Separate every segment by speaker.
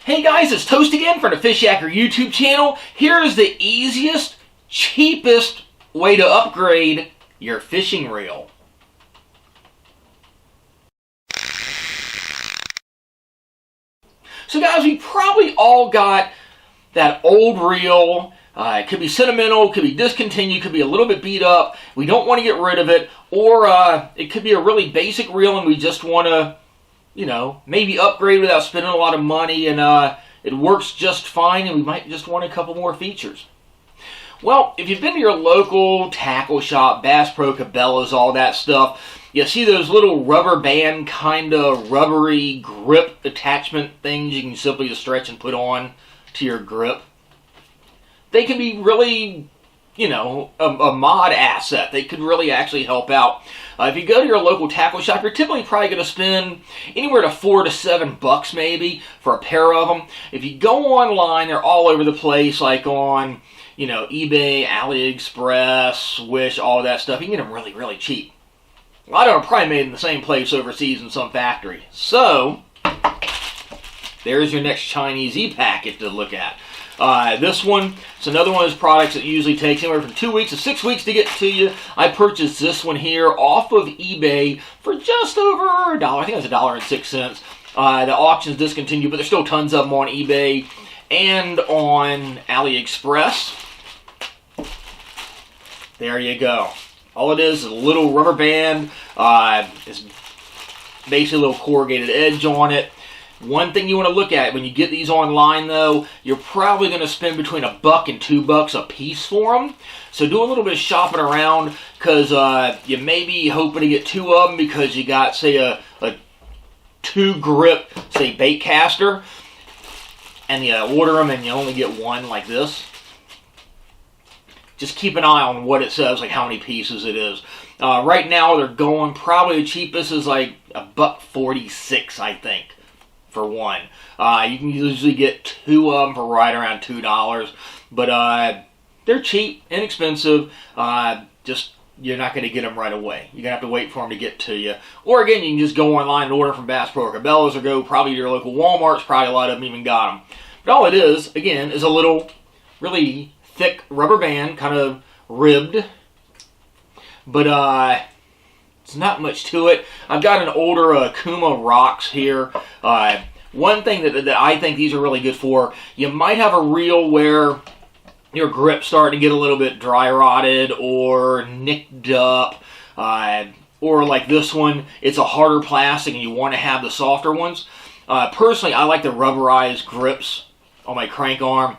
Speaker 1: Hey guys, it's Toast again for the Fishyaker YouTube channel. Here's the easiest, cheapest way to upgrade your fishing reel. So guys, we probably all got that old reel. It could be sentimental, could be discontinued, could be a little bit beat up. We don't want to get rid of it. Or it could be a really basic reel and we just want to, maybe upgrade without spending a lot of money, and it works just fine, and we might just want a couple more features. Well, if you've been to your local tackle shop, Bass Pro, Cabela's, all that stuff, you see those little rubber band kind of rubbery grip attachment things you can simply just stretch and put on to your grip. They can be really, a mod asset. They could really actually help out. If you go to your local tackle shop, you're typically probably going to spend anywhere to $4 to $7 maybe for a pair of them. If you go online, they're all over the place, like on, eBay, AliExpress, Wish, all that stuff. You can get them really, really cheap. A lot of them are probably made in the same place overseas in some factory. So, there's your next Chinese e-packet to look at. This one, it's another one of those products that usually takes anywhere from 2 weeks to 6 weeks to get to you. I purchased this one here off of eBay for just over $1. I think it was $1.06. The auction's discontinued, but there's still tons of them on eBay and on AliExpress. There you go. All it is a little rubber band. It's basically a little corrugated edge on it. One thing you want to look at when you get these online, though, you're probably going to spend between $1 and $2 a piece for them. So do a little bit of shopping around, because you may be hoping to get 2 of them because you got, say, a 2-grip, say, bait caster, and you order them and you only get one like this. Just keep an eye on what it says, like how many pieces it is. Right now, they're going, probably the cheapest is like $1.46, I think. For one. You can usually get 2 of them for right around $2, but they're cheap, inexpensive. Just you're not going to get them right away. You're going to have to wait for them to get to you. Or again, you can just go online and order from Bass Pro or Cabela's, or go probably to your local Walmart's. Probably a lot of them even got them. But all it is, again, is a little really thick rubber band, kind of ribbed. But it's not much to it. I've got an older Kuma rocks here. One thing that I think these are really good for, you might have a reel where your grip's starting to get a little bit dry rotted or nicked up, or like this one, it's a harder plastic and you want to have the softer ones. Personally, I like the rubberized grips on my crank arm.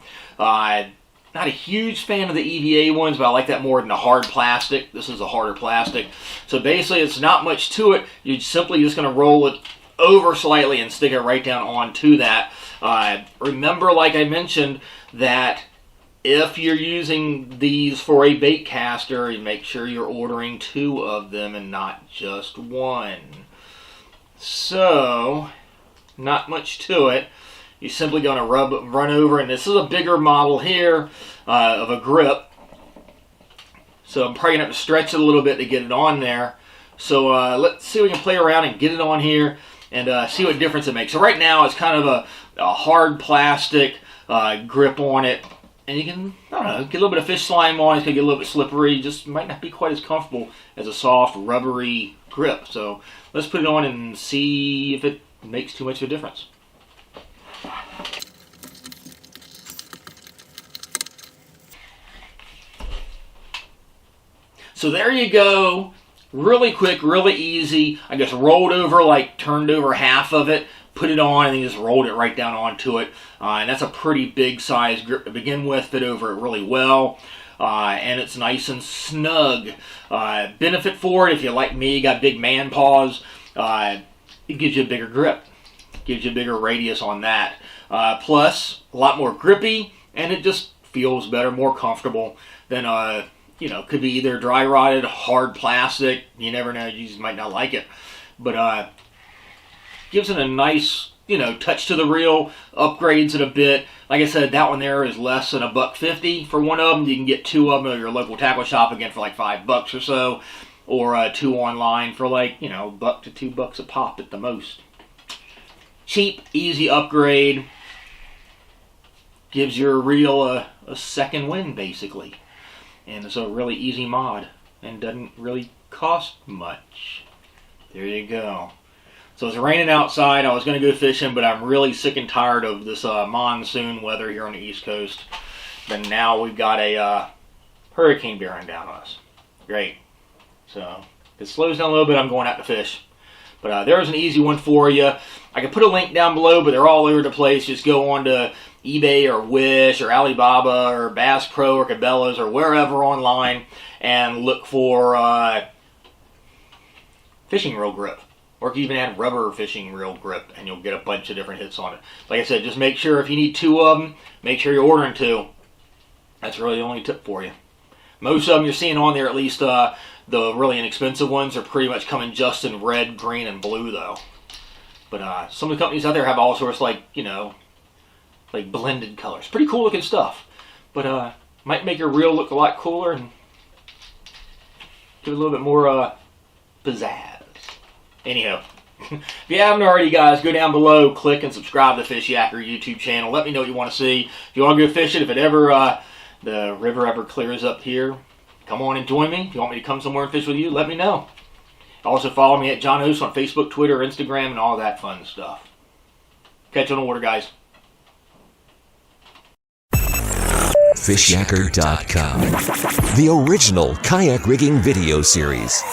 Speaker 1: Not a huge fan of the EVA ones, but I like that more than the hard plastic. This is a harder plastic. So basically, it's not much to it. You're simply just going to roll it over slightly and stick it right down onto that. Remember, like I mentioned, that if you're using these for a bait caster, you make sure you're ordering 2 of them and not just 1. So, not much to it. You're simply going to run over, and this is a bigger model here of a grip. So I'm probably going to have to stretch it a little bit to get it on there. So let's see if we can play around and get it on here and see what difference it makes. So right now it's kind of a hard plastic grip on it. And you can, I don't know, get a little bit of fish slime on it. It's going to get a little bit slippery. Just might not be quite as comfortable as a soft, rubbery grip. So let's put it on and see if it makes too much of a difference. So there you go. Really quick, really easy. I just rolled over, like turned over half of it, put it on, and then just rolled it right down onto it. And that's a pretty big size grip to begin with. Fit over it really well. And it's nice and snug. Benefit for it, if you're like me, got big man paws, it gives you a bigger grip. Gives you a bigger radius on that. Plus, a lot more grippy, and it just feels better, more comfortable than could be either dry rotted, hard plastic. You never know, you just might not like it. But gives it a nice, touch to the reel, upgrades it a bit. Like I said, that one there is less than $1.50 for 1 of them. You can get 2 of them at your local tackle shop again for like $5 or so, or 2 online for like, $1 to $2 a pop at the most. Cheap, easy upgrade. gives your reel a second wind, basically. And it's a really easy mod and doesn't really cost much. There you go. So it's raining outside. I was going to go fishing, but I'm really sick and tired of this monsoon weather here on the East Coast. But now we've got a hurricane bearing down on us. Great. So if it slows down a little bit, I'm going out to fish. But there's an easy one for you. I can put a link down below, but they're all over the place. Just go on to eBay or Wish or Alibaba or Bass Pro or Cabela's or wherever online and look for fishing reel grip. Or you can even add rubber fishing reel grip and you'll get a bunch of different hits on it. Like I said, just make sure if you need 2 of them, make sure you're ordering 2. That's really the only tip for you. Most of them you're seeing on there, at least the really inexpensive ones, are pretty much coming just in red, green, and blue though. But some of the companies out there have all sorts, like, you know, like blended colors. Pretty cool looking stuff. But might make your reel look a lot cooler and give it a little bit more pizzazz. Anyhow, if you haven't already, guys, go down below, click and subscribe to the Fishyaker YouTube channel. Let me know what you want to see. If you want to go fishing, if it ever the river ever clears up here, come on and join me. If you want me to come somewhere and fish with you, let me know. Also follow me at John Oast on Facebook, Twitter, Instagram, and all that fun stuff. Catch you on the water, guys.
Speaker 2: Fishyaker.com, the original kayak rigging video series.